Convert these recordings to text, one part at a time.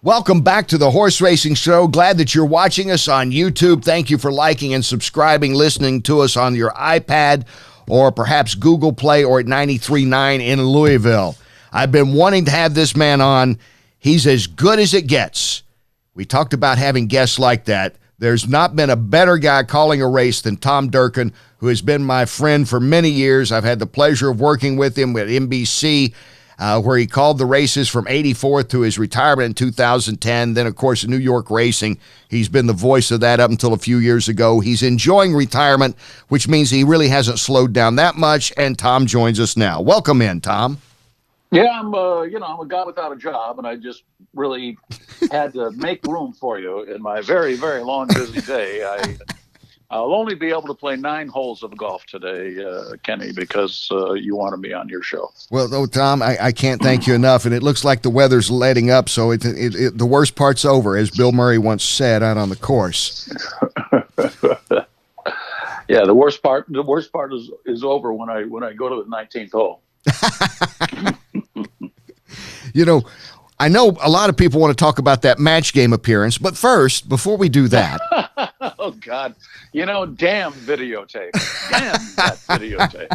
Welcome back to the Horse Racing Show. Glad that you're watching us on YouTube. Thank you for liking and subscribing, listening to us on your iPad or perhaps Google Play or at 93.9 in Louisville. I've been wanting to have this man on. He's as good as it gets. We talked about having guests like that. There's not been a better guy calling a race than Tom Durkin, who has been my friend for many years. I've had the pleasure of working with him at NBC, where he called the races from 84 to his retirement in 2010. Then, of course, New York Racing. He's been the voice of that up until a few years ago. He's enjoying retirement, which means he really hasn't slowed down that much, and Tom joins us now. Welcome in, Tom. Yeah, I'm a guy without a job, and I just really had to make room for you in my very, very long, busy day. I'll only be able to play 9 holes of golf today, Kenny, because you wanted me on your show. Well, Tom, I can't thank you enough, and it looks like the weather's letting up, so the worst part's over, as Bill Murray once said out on the course. Yeah, the worst part is over when I go to the 19th hole. You know, I know a lot of people want to talk about that match game appearance, but first, before we do that. Oh, God. Damn videotape. Damn that videotape.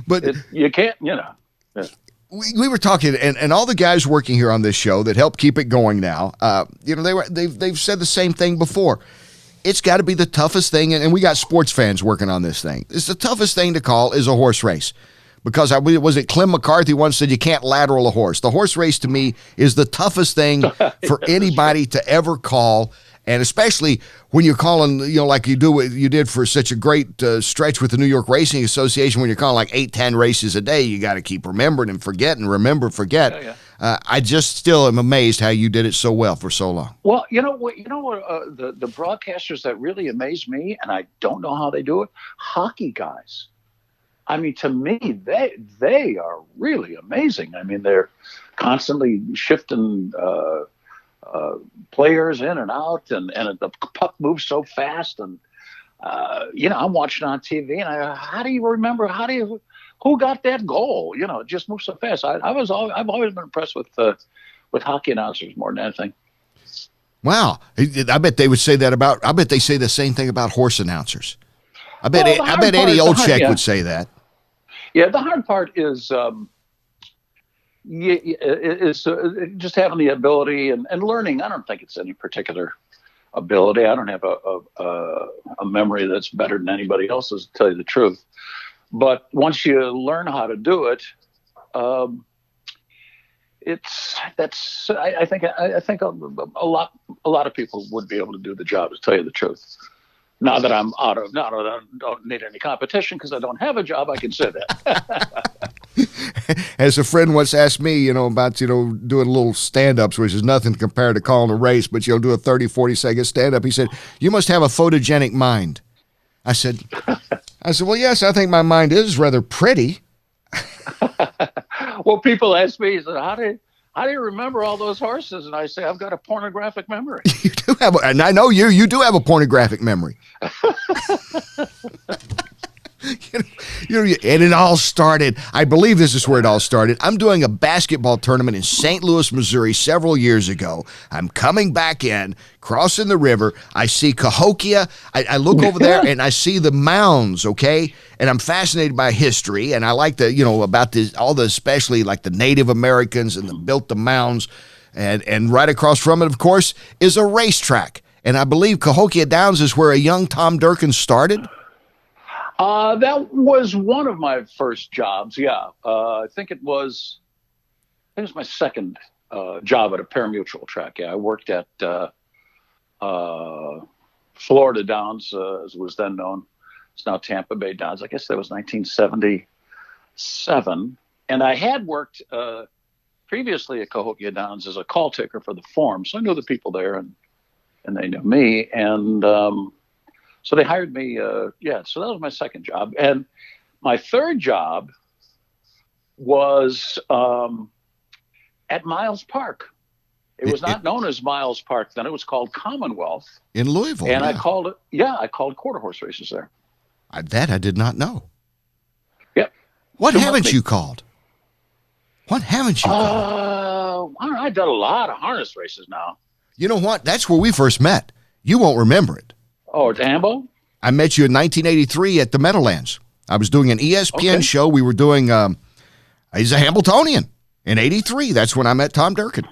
But you can't, Yeah. We were talking, and all the guys working here on this show that help keep it going now, they've said the same thing before. It's got to be the toughest thing, and we got sports fans working on this thing. It's the toughest thing to call is a horse race. Because was it Clem McCarthy once said you can't lateral a horse. The horse race to me is the toughest thing for anybody to ever call, and especially when you're calling, like you did for such a great stretch with the New York Racing Association. When you're calling like 8-10 races a day, you got to keep remembering and forget and forget. Yeah, yeah. I just still am amazed how you did it so well for so long. Well, you know what? The broadcasters that really amaze me, and I don't know how they do it, hockey guys. I mean, to me, they are really amazing. I mean, they're constantly shifting players in and out, and the puck moves so fast. And I'm watching on TV, and how do you remember? Who got that goal? It just moves so fast. I've always been impressed with hockey announcers more than anything. Wow, I bet they would say that about. I bet they say the same thing about horse announcers. I bet Eddie Olczyk would say that. Yeah, the hard part is just having the ability and learning. I don't think it's any particular ability. I don't have a memory that's better than anybody else's, to tell you the truth. But once you learn how to do it, I think a lot of people would be able to do the job, to tell you the truth. Now that I don't need any competition because I don't have a job, I can say that. As a friend once asked me, about, doing little stand-ups, which is nothing compared to calling a race, but, do a 30, 40-second stand-up. He said, you must have a photogenic mind. I said, well, yes, I think my mind is rather pretty. Well, people ask me, how do you remember all those horses? And I say, I've got a pornographic memory. You do have, and I know you do have a pornographic memory. And it all started, I believe this is where it all started. I'm doing a basketball tournament in St. Louis, Missouri several years ago. I'm coming back in, crossing the river. I see Cahokia. I look over there and I see the mounds, okay? And I'm fascinated by history, and I like about this, especially like the Native Americans and built the mounds. And right across from it, of course, is a racetrack. And I believe Cahokia Downs is where a young Tom Durkin started. That was one of my first jobs. Yeah. I think it was my second job at a pari-mutuel track. Yeah. I worked at Florida Downs, as it was then known. It's now Tampa Bay Downs. I guess that was 1977. And I had worked previously at Cahokia Downs as a call taker for the Forum. So I knew the people there, and they knew me. And so they hired me. So that was my second job. And my third job was at Miles Park. It was not known as Miles Park then. It was called Commonwealth. In Louisville. And I called quarter horse races there. That I did not know. Yep. What haven't you called? What haven't you called? I've done a lot of harness races now. You know what? That's where we first met. You won't remember it. Oh, at Hambo? I met you in 1983 at the Meadowlands. I was doing an ESPN show. We were doing, he's a Hambletonian in 83. That's when I met Tom Durkin,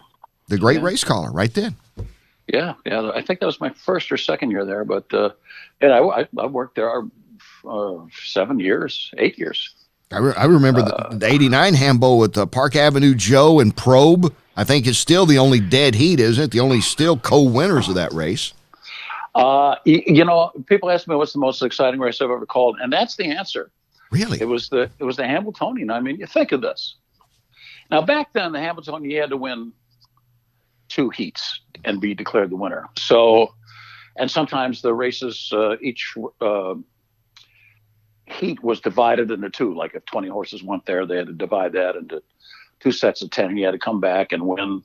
the great race caller, right then. Yeah. I think that was my first or second year there. But and I worked there 7 years, 8 years. I remember the 89 Hambo with Park Avenue Joe and Probe. I think it's still the only dead heat, isn't it? The only still co-winners of that race. People ask me what's the most exciting race I've ever called, and that's the answer. Really? It was the Hambletonian. I mean, you think of this. Now, back then, the Hambletonian, you had to win 2 heats and be declared the winner. So, and sometimes the races, each heat was divided into 2. Like if 20 horses went there, they had to divide that into 2 sets of 10. And you had to come back and win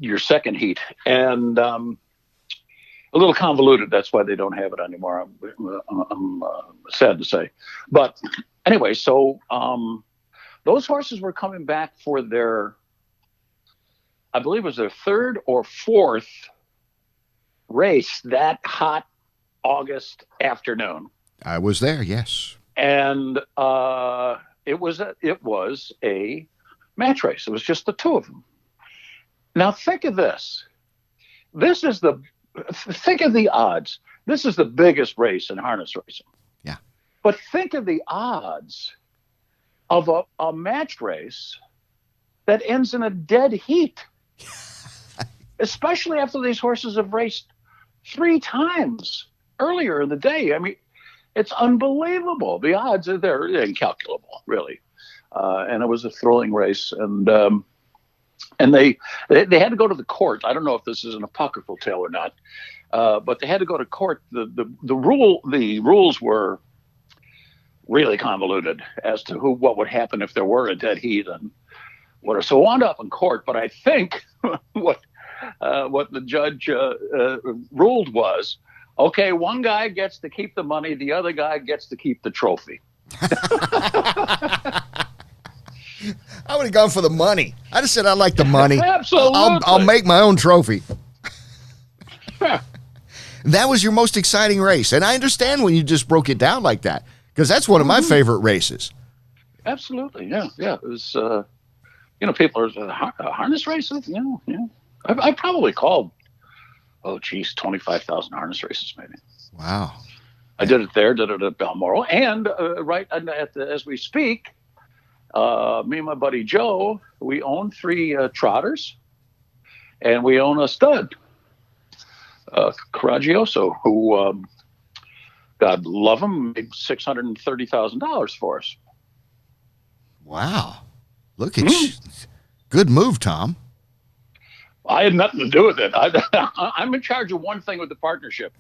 your second heat. And a little convoluted. That's why they don't have it anymore. I'm sad to say. But anyway, so those horses were coming back for their, I believe it was their 3rd or 4th race that hot August afternoon. I was there, yes. And it was a match race. It was just the 2 of them. Now think of this. Think of the odds. This is the biggest race in harness racing. Yeah. But think of the odds of a match race that ends in a dead heat, especially after these horses have raced 3 times earlier in the day. I mean, it's unbelievable. The odds are there, incalculable, really. And it was a thrilling race. And they had to go to the court. I don't know if this is an apocryphal tale or not, but they had to go to court. The rules were really convoluted as to what would happen if there were a dead heat and what. So wound up in court. But I think what the judge ruled was, okay, one guy gets to keep the money, the other guy gets to keep the trophy. I would have gone for the money. I just said I like the money. Absolutely. I'll make my own trophy. That was your most exciting race. And I understand when you just broke it down like that, because that's one of my favorite races. Absolutely. Yeah. It was, people are harness races. Yeah. I probably called, 25,000 harness races maybe. Wow. I did it there, did it at Balmoral. And right as we speak, me and my buddy Joe, we own 3 trotters, and we own a stud, Coraggioso, who, God love him, made $630,000 for us. Wow. Look at you. Good move, Tom. I had nothing to do with it. I'm in charge of one thing with the partnership.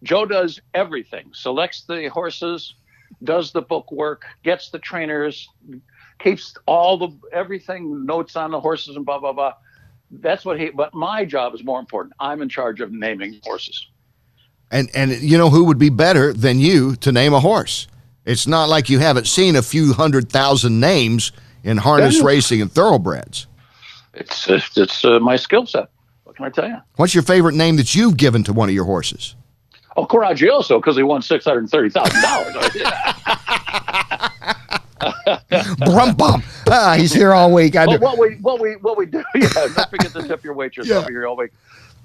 Joe does everything, selects the horses, does the book work, gets the trainers, keeps everything, notes on the horses and blah, blah, blah. That's what but my job is more important. I'm in charge of naming horses. And you know who would be better than you to name a horse? It's not like you haven't seen a few 100,000 names in harness racing and thoroughbreds. It's my skill set. What can I tell you? What's your favorite name that you've given to one of your horses? Oh, Coraggioso, because he won $630,000. Brum bum. He's here all week. What we do? Yeah, don't forget to tip your waitress over here all week.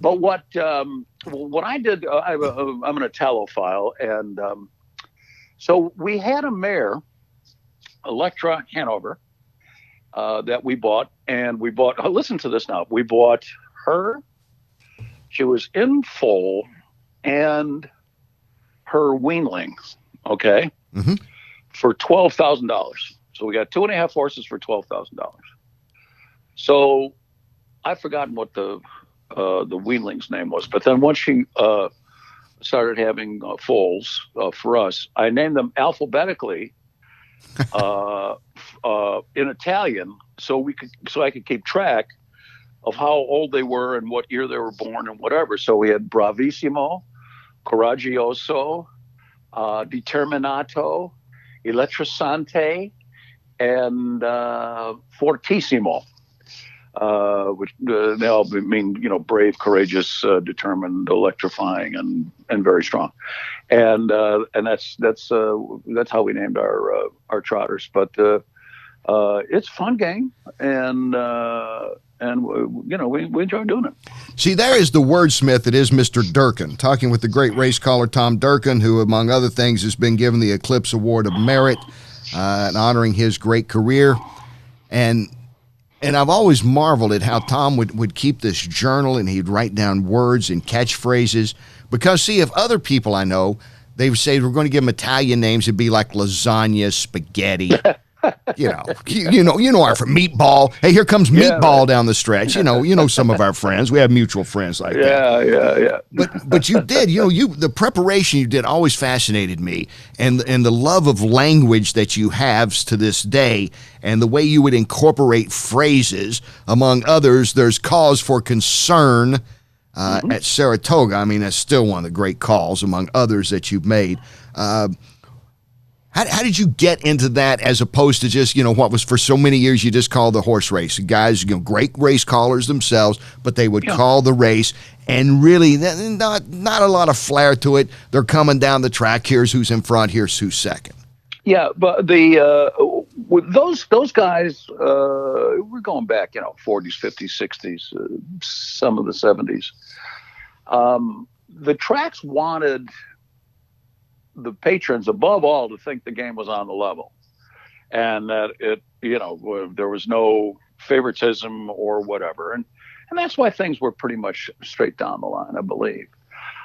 But what I did, I'm an Italophile, and so we had a mare, Electra Hanover, that we bought, and we bought. Listen to this now. We bought her. She was in foal, and her weanling. Okay. Mm-hmm. For $12,000. So we got 2.5 horses for $12,000. So I've forgotten what the weanling's name was, but then once she started having foals for us, I named them alphabetically in Italian, so I could keep track of how old they were and what year they were born and whatever. So we had Bravissimo, Coraggioso, Determinato, Eletrisante, and Fortissimo. which they all mean, brave, courageous, determined, electrifying, and very strong. And that's how we named our trotters. But it's a fun game, and we enjoy doing it. See, there is the wordsmith that is Mr. Durkin, talking with the great race caller Tom Durkin, who, among other things, has been given the Eclipse Award of Merit, and honoring his great career. And I've always marveled at how Tom would keep this journal, and he'd write down words and catchphrases. Because, see, if other people I know, they would say we're going to give them Italian names, it'd be like lasagna, spaghetti. You know our meatball. Hey, here comes meatball down the stretch. You know some of our friends. We have mutual friends like that. Yeah. But you did. The preparation you did always fascinated me, and the love of language that you have to this day, and the way you would incorporate phrases, among others. There's cause for concern at Saratoga. I mean, that's still one of the great calls among others that you've made. How did you get into that, as opposed to just, what was for so many years you just called the horse race? Guys, great race callers themselves, but they would call the race, and really not a lot of flair to it. They're coming down the track. Here's who's in front. Here's who's second. Yeah, but those guys, we're going back, 40s, 50s, 60s, some of the 70s. The tracks wanted the patrons above all to think the game was on the level, and that there was no favoritism or whatever. And that's why things were pretty much straight down the line, I believe.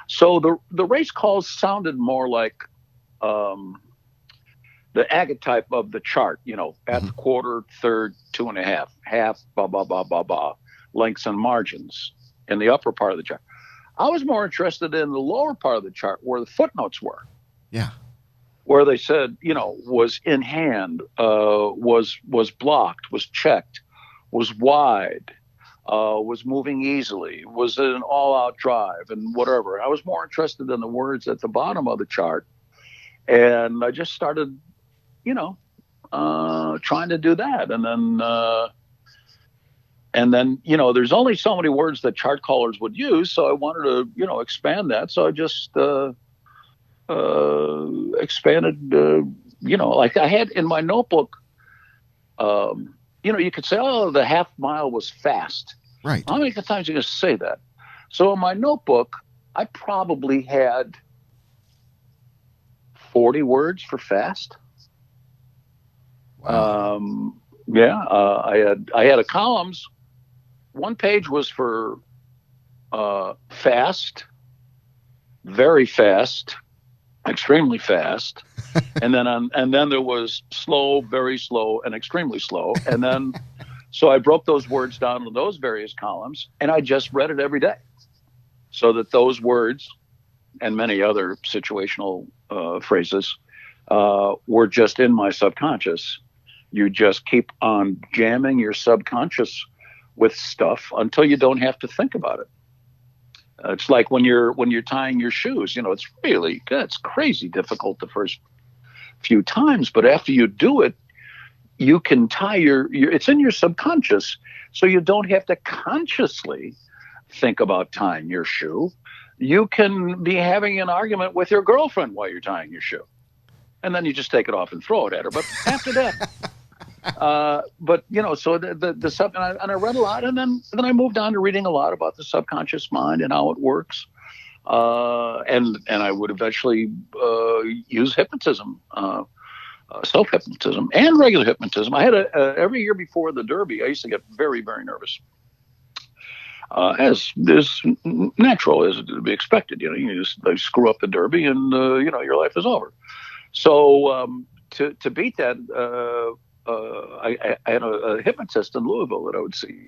So the race calls sounded more like the agatype of the chart, at the quarter, third, 2.5, half, blah, blah, blah, blah, blah, lengths and margins in the upper part of the chart. I was more interested in the lower part of the chart where the footnotes were. Yeah. Where they said, was in hand, was blocked, was checked, was wide, was moving easily, was an all-out drive, and whatever. I was more interested in the words at the bottom of the chart, and I just started, trying to do that, and then there's only so many words that chart callers would use, so I wanted to expand that. So I just expanded, like I had in my notebook, you could say, oh, the half mile was fast. Right. How many times are you going to say that? So in my notebook, I probably had 40 words for fast. Wow. I had a columns. One page was for fast, very fast, extremely fast, and then there was slow, very slow, and extremely slow. And then so I broke those words down into those various columns, and I just read it every day, so that those words and many other situational phrases were just in my subconscious. You just keep on jamming your subconscious with stuff until you don't have to think about it. It's like when you're tying your shoes. It's crazy difficult the first few times, but after you do it, you can tie your it's in your subconscious, so you don't have to consciously think about tying your shoe. You can be having an argument with your girlfriend while you're tying your shoe, and then you just take it off and throw it at her. But after that, so the sub, and I read a lot, and then I moved on to reading a lot about the subconscious mind and how it works, and I would eventually use hypnotism, self-hypnotism, and regular hypnotism. I had every year before the Derby, I used to get very, very nervous, as is natural, as to be expected. You just screw up the Derby, and your life is over. So to beat that, I had a hypnotist in Louisville that I would see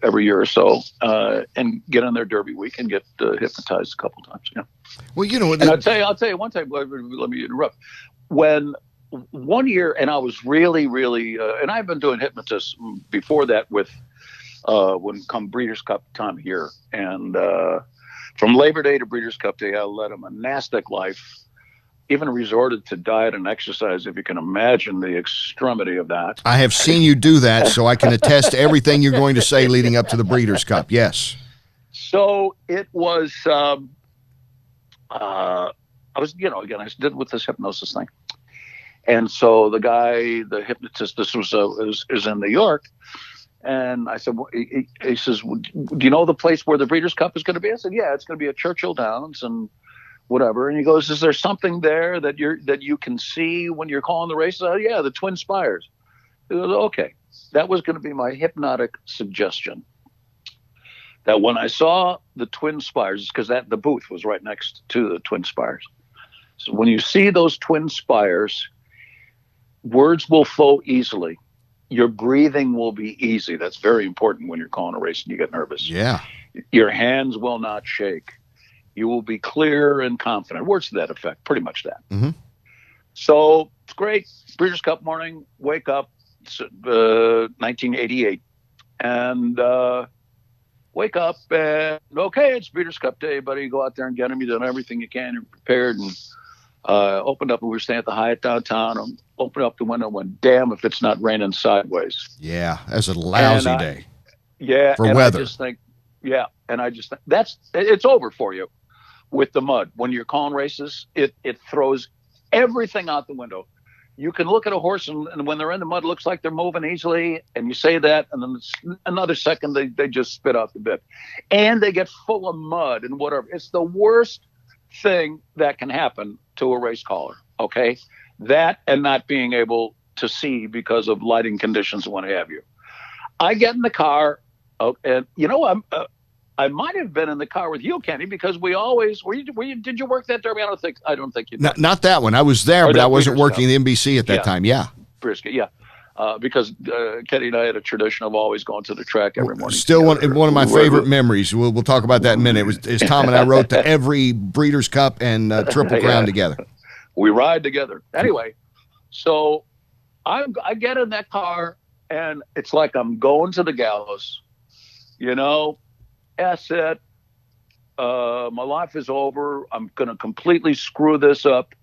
every year or so, and get on their Derby week and get hypnotized a couple times. Yeah. Well, and I'll tell you one time. Let me interrupt. When one year, and I was really, really, and I've been doing hypnotists before that with when come Breeders' Cup time here, and from Labor Day to Breeders' Cup Day, I led a monastic life. even resorted to diet and exercise, if you can imagine the extremity of that. I have seen you do that, so I can attest to everything you're going to say leading up to the Breeders' Cup. Yes. So it was, I was, again, I did with this hypnosis thing. And so the guy, the hypnotist, this was is in New York. And I said, he says, do you know the place where the Breeders' Cup is going to be? I said, yeah, it's going to be at Churchill Downs and whatever. And he goes, is there something there that you can see when you're calling the race? Yeah, the Twin Spires. He goes, okay. That was going to be my hypnotic suggestion. That when I saw the Twin Spires, because the booth was right next to the Twin Spires. So when you see those Twin Spires, words will flow easily. Your breathing will be easy. That's very important when you're calling a race and you get nervous. Yeah. Your hands will not shake. You will be clear and confident. Words to that effect, pretty much that. Mm-hmm. So it's great. Breeders' Cup morning, wake up, 1988. And wake up and, okay, it's Breeders' Cup day, buddy. Go out there and get them. You've done everything you can. You're prepared. And opened up, and we were staying at the Hyatt downtown. And opened up the window and went, damn, if it's not raining sideways. Yeah, that's a lousy day. Yeah. For and weather. I just think, it's over for you with the mud. When you're calling races, it throws everything out the window. You can look at a horse and when they're in the mud, it looks like they're moving easily. And you say that, and then another second, they just spit out the bit. And they get full of mud and whatever. It's the worst thing that can happen to a race caller, okay? That and not being able to see because of lighting conditions and what have you. I get in the car, and I might have been in the car with you, Kenny, because we always did you work that Derby? I don't think you did. Not that one. I was there, but I wasn't working the NBC at that time. Yeah. Brisket, yeah. Because Kenny and I had a tradition of always going to the track every morning. Still one of my favorite memories. We'll talk about that in a minute. Is Tom and I rode to every Breeders' Cup and Triple Crown together. We ride together. Anyway, so I get in that car, and it's like I'm going to the gallows. That's it. My life is over. I'm going to completely screw this up.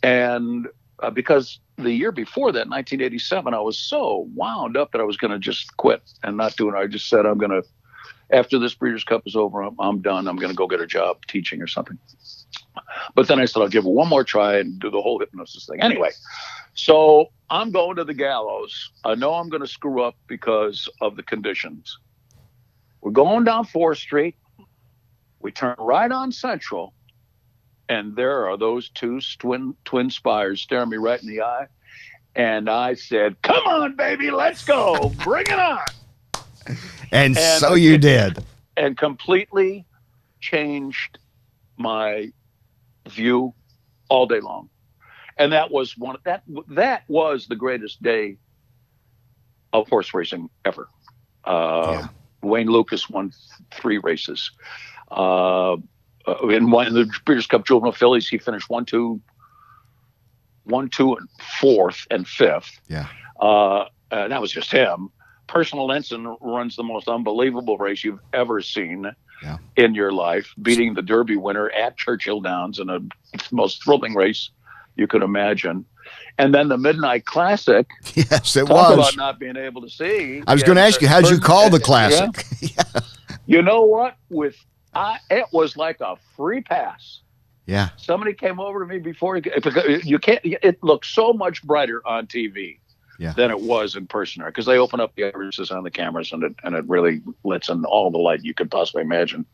And because the year before that, 1987, I was so wound up that I was going to just quit and not do it. I just said, after this Breeders' Cup is over, I'm done. I'm going to go get a job teaching or something. But then I said, I'll give it one more try and do the whole hypnosis thing. Anyway, so I'm going to the gallows. I know I'm going to screw up because of the conditions. We're going down 4th Street. We turn right on Central, and there are those two twin spires staring me right in the eye. And I said, come on, baby, let's go. Bring it on. And so you did. And completely changed my view all day long. And that was that was the greatest day of horse racing ever. Wayne Lucas won 3 races. In the Breeders' Cup Juvenile Fillies, he finished 1, 2, and 4th and 5th. Yeah. That was just him. Personal Ensign runs the most unbelievable race you've ever seen in your life, beating the Derby winner at Churchill Downs in the most thrilling race you could imagine. And then the Midnight Classic. Yes, it Talk was. about not being able to see. I was going to ask you, how'd you call the Classic? Yeah. You know what? It was like a free pass. Yeah. Somebody came over to me before you can't. It looked so much brighter on TV than it was in person, because they open up the irises on the cameras and it really lets in all the light you could possibly imagine.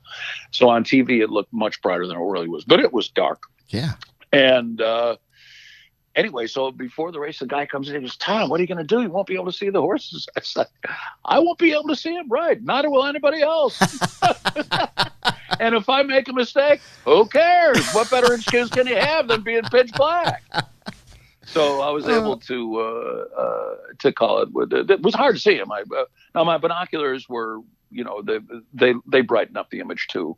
So on TV, it looked much brighter than it really was, but it was dark. Yeah. And anyway, so before the race, the guy comes in and goes, Tom, what are you going to do? You won't be able to see the horses. I said, I won't be able to see them right. Neither will anybody else. And if I make a mistake, who cares? What better excuse can you have than being pitch black? So I was able to call it. It was hard to see him. Now my binoculars were, they brighten up the image too,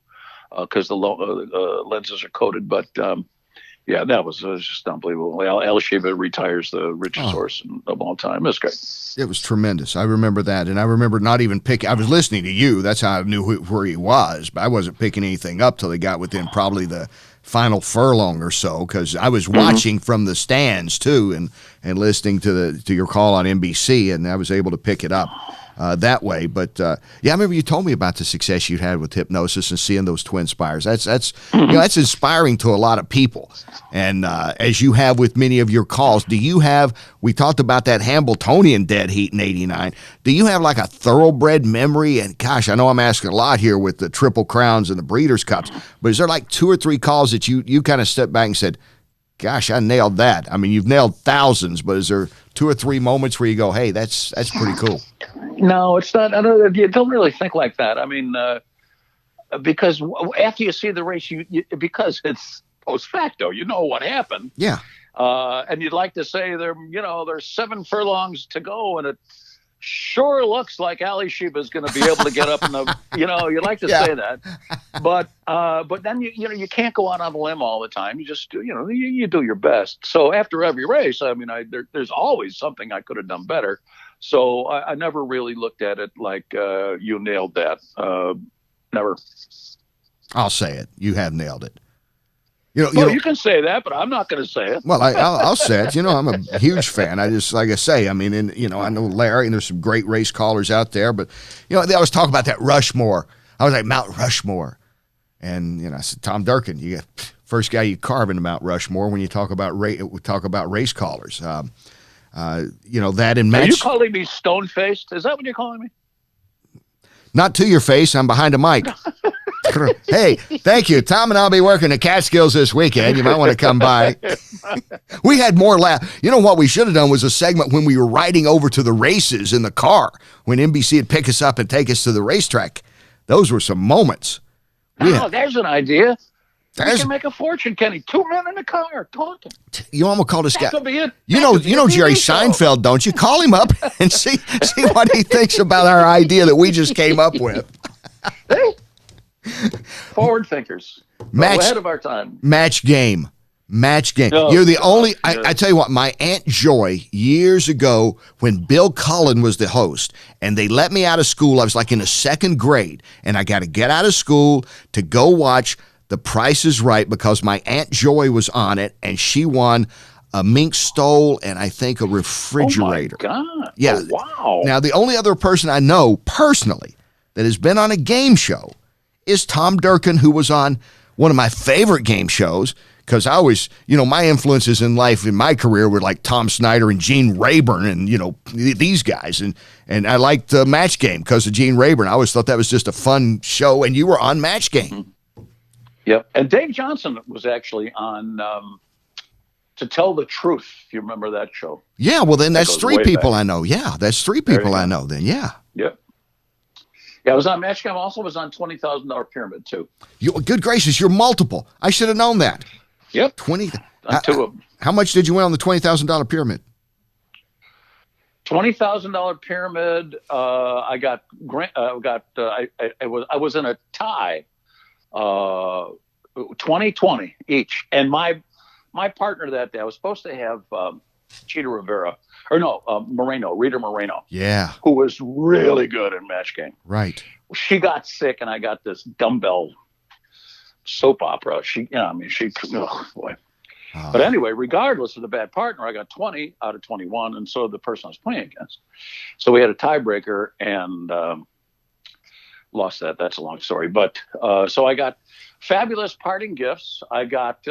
because the lenses are coated. But that was just unbelievable. Al Shiva retires the richest horse of all time. It was great. It was tremendous. I remember that. And I remember not even picking. I was listening to you. That's how I knew where he was. But I wasn't picking anything up till he got within probably the final furlong or so, because I was watching from the stands too, and listening to your call on NBC, and I was able to pick it up that way. But I remember you told me about the success you had with hypnosis and seeing those twin spires. That's that's inspiring to a lot of people. And as you have with many of your calls, we talked about that Hambletonian dead heat in '89. Do you have like a thoroughbred memory? And gosh, I know I'm asking a lot here with the Triple Crowns and the Breeders' Cups, but is there like 2 or 3 calls that you kind of stepped back and said, gosh, I nailed that? I mean, you've nailed thousands, but is there 2 or 3 moments where you go, hey, that's pretty cool? No, it's not. You don't really think like that. I mean, because after you see the race, because it's post facto, you know what happened. Yeah. And you'd like to say there's 7 furlongs to go, and it sure looks like Ali Sheba is going to be able to get up in the. You'd like to say that, but then you can't go out on a limb all the time. You just you do your best. So after every race, I mean, there's always something I could have done better. So I never really looked at it like you nailed that. Never. I'll say it. You have nailed it. You can say that, but I'm not going to say it. Well, I'll say it. I'm a huge fan. I just, like I say, I mean, I know Larry, and there's some great race callers out there, but, they always talk about that Rushmore. I was like, Mount Rushmore. And, I said, Tom Durkin, you got first guy you carve into Mount Rushmore when you talk about race callers. That in match. Are you calling me stone-faced? Is that what you're calling me? Not to your face. I'm behind a mic. Hey, thank you. Tom and I'll be working at Catskills this weekend. You might want to come by. We had more laugh. You know what we should have done was a segment when we were riding over to the races in the car, when NBC would pick us up and take us to the racetrack. Those were some moments. There's an idea. We can make a fortune, Kenny. 2 men in the car talking. You almost called this guy. That'll be it. You know Jerry Seinfeld, don't you? Call him up and see what he thinks about our idea that we just came up with. Hey, forward thinkers. Ahead of our time. Match game. Oh, you're the only. I tell you what, my Aunt Joy, years ago, when Bill Cullen was the host, and they let me out of school, I was like in the 2nd grade, and I got to get out of school to go watch The Price is Right, because my Aunt Joy was on it, and she won a mink stole and I think a refrigerator. Oh, my God. Yeah. Oh, wow. Now, the only other person I know personally that has been on a game show is Tom Durkin, who was on one of my favorite game shows, because I always, my influences in life, in my career, were like Tom Snyder and Gene Rayburn and, these guys. And I liked Match Game because of Gene Rayburn. I always thought that was just a fun show, and you were on Match Game. Yep. And Dave Johnson was actually on To Tell the Truth, if you remember that show. Yeah, well, then that's 3 people back. I know. Yeah, that's 3 people I know then, yeah. Yep. Yeah, I was on Match Game. Also was on $20,000 Pyramid, too. Good gracious, you're multiple. I should have known that. Yep. 20. 2 of them. How much did you win on the $20,000 Pyramid? $20,000 Pyramid. I was in a tie. 20-20 each. And my partner that day, I was supposed to have Rita Moreno. Yeah. Who was really good in Match Game. Right. She got sick, and I got this dumbbell soap opera. Oh boy. But anyway, regardless of the bad partner, I got 20 out of 21, and so did the person I was playing against. So we had a tiebreaker, and lost that. That's a long story. But so I got fabulous parting gifts. I got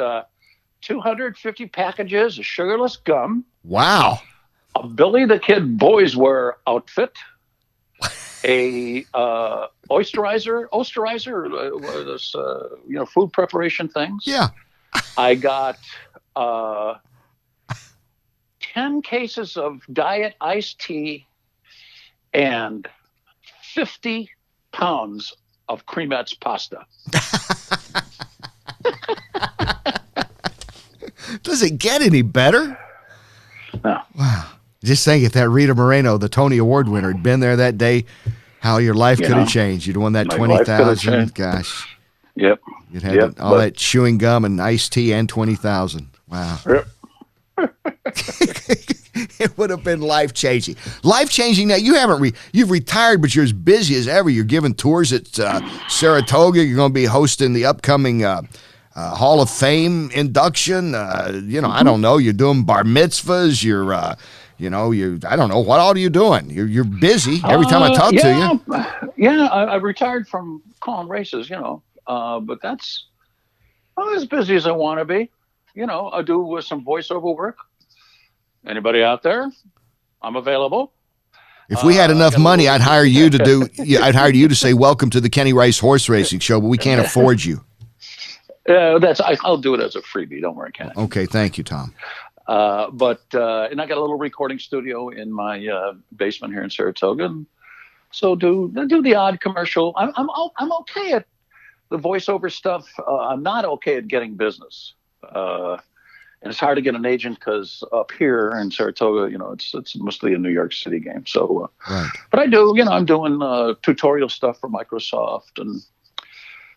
250 packages of sugarless gum. Wow. A Billy the Kid boys wear outfit. A osterizer, food preparation things. Yeah. I got 10 cases of diet iced tea and 50 pounds of Cremettes pasta. Does it get any better? No. Wow. Just think if that Rita Moreno, the Tony Award winner, had been there that day, how your life could have changed. You'd have won that 20,000. Gosh. Yep. You'd had all that chewing gum and iced tea and 20,000. Wow. Yep. It would have been life-changing. Life-changing. Now, you've retired, but you're as busy as ever. You're giving tours at Saratoga. You're going to be hosting the upcoming Hall of Fame induction. I don't know. You're doing bar mitzvahs. You're, I don't know. What all are you doing? You're busy every time I talk to you. Yeah, I retired from calling races, but that's as busy as I want to be. I do some voiceover work. Anybody out there? I'm available. If we had enough money, I'd hire you to do. I'd hire you to say welcome to the Kenny Rice Horse Racing Show, but we can't afford you. I'll do it as a freebie. Don't worry, Ken. Okay, thank you, Tom. And I got a little recording studio in my basement here in Saratoga. And so do the odd commercial. I'm okay at the voiceover stuff. I'm not okay at getting business. And it's hard to get an agent because up here in Saratoga, it's mostly a New York City game. So, right. But I do, I'm doing tutorial stuff for Microsoft and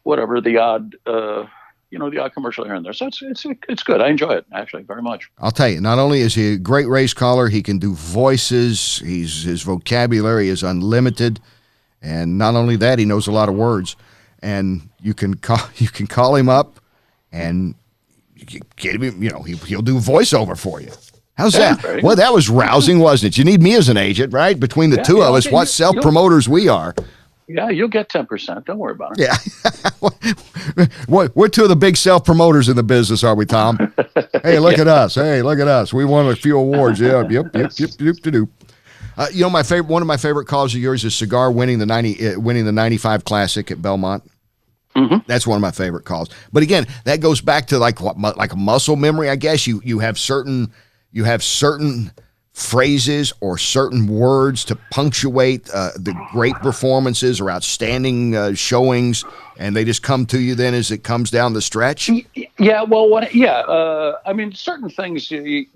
whatever, the odd commercial here and there. So it's good. I enjoy it actually very much. I'll tell you, not only is he a great race caller, he can do voices. His vocabulary is unlimited, and not only that, he knows a lot of words. And you can call him up, and get him. He'll do voiceover for you. How's that? Right. Well, that was rousing, wasn't it? You need me as an agent, right? Between the two of us, what self-promoters we are. Yeah, you'll get 10%. Don't worry about it. Yeah. We're two of the big self-promoters in the business, are we, Tom? Hey, look at us. Hey, look at us. We won a few awards. Yeah, yep. One of my favorite calls of yours is Cigar winning the 95 Classic at Belmont. Mm-hmm. That's one of my favorite calls. But again, that goes back to like a muscle memory, I guess. You have certain phrases or certain words to punctuate the great performances or outstanding showings, and they just come to you then as it comes down the stretch. Yeah, well, certain things, if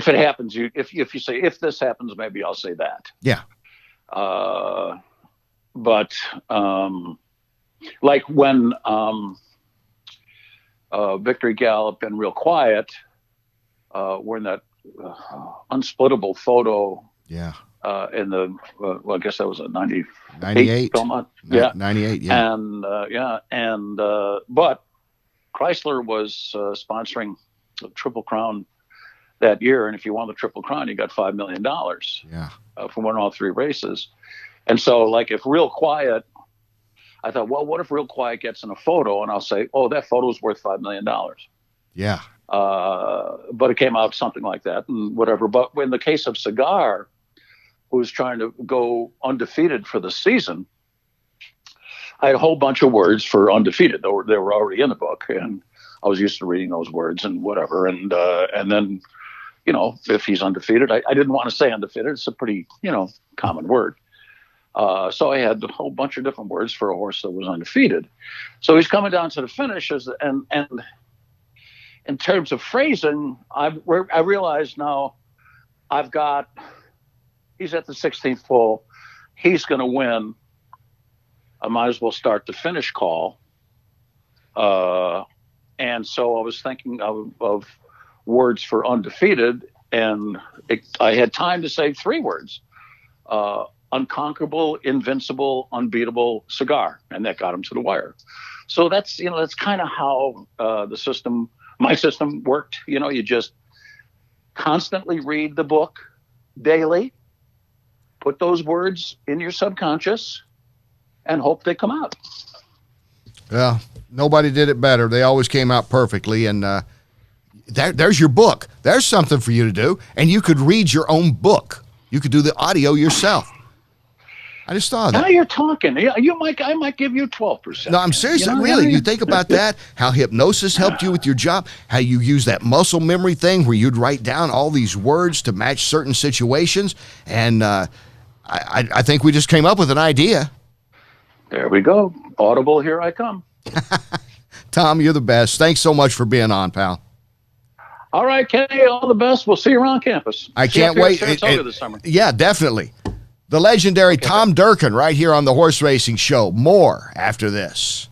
it happens, if you say, if this happens, maybe I'll say that. Yeah. But like when Victory Gallop and Real Quiet were in that unsplittable photo. Yeah. In the I guess that was a 98 Belmont. Yeah. 98. Yeah. And but Chrysler was sponsoring the Triple Crown that year, and if you won the Triple Crown, you got $5 million. Yeah. For winning all three races. And so, like, if Real Quiet, I thought, well, what if Real Quiet gets in a photo, and I'll say, oh, that photo's worth $5 million. Yeah. But it came out something like that and whatever. But in the case of Cigar, who was trying to go undefeated for the season, I had a whole bunch of words for undefeated. They were already in the book, and I was used to reading those words and whatever. And then, if he's undefeated, I didn't want to say undefeated. It's a pretty, common word. So I had a whole bunch of different words for a horse that was undefeated. So he's coming down to the finishes, and in terms of phrasing, I realize now he's at the 16th pole. He's going to win. I might as well start the finish call. And so I was thinking of words for undefeated, and I had time to say three words: unconquerable, invincible, unbeatable, Cigar, and that got him to the wire. So that's kind of how my system worked. You just constantly read the book daily, put those words in your subconscious, and hope they come out. Well, nobody did it better. They always came out perfectly, and there's your book. There's something for you to do, and you could read your own book. You could do the audio yourself. I just thought that. Now you're talking. I might give you 12%. No, I'm serious. Really, you think about that, how hypnosis helped you with your job, how you use that muscle memory thing where you'd write down all these words to match certain situations, and I think we just came up with an idea. There we go. Audible, here I come. Tom, you're the best. Thanks so much for being on, pal. All right, Kenny, all the best. We'll see you around campus. I can't wait. This summer. Yeah, definitely. The legendary Tom Durkin right here on the Horse Racing Show. More after this.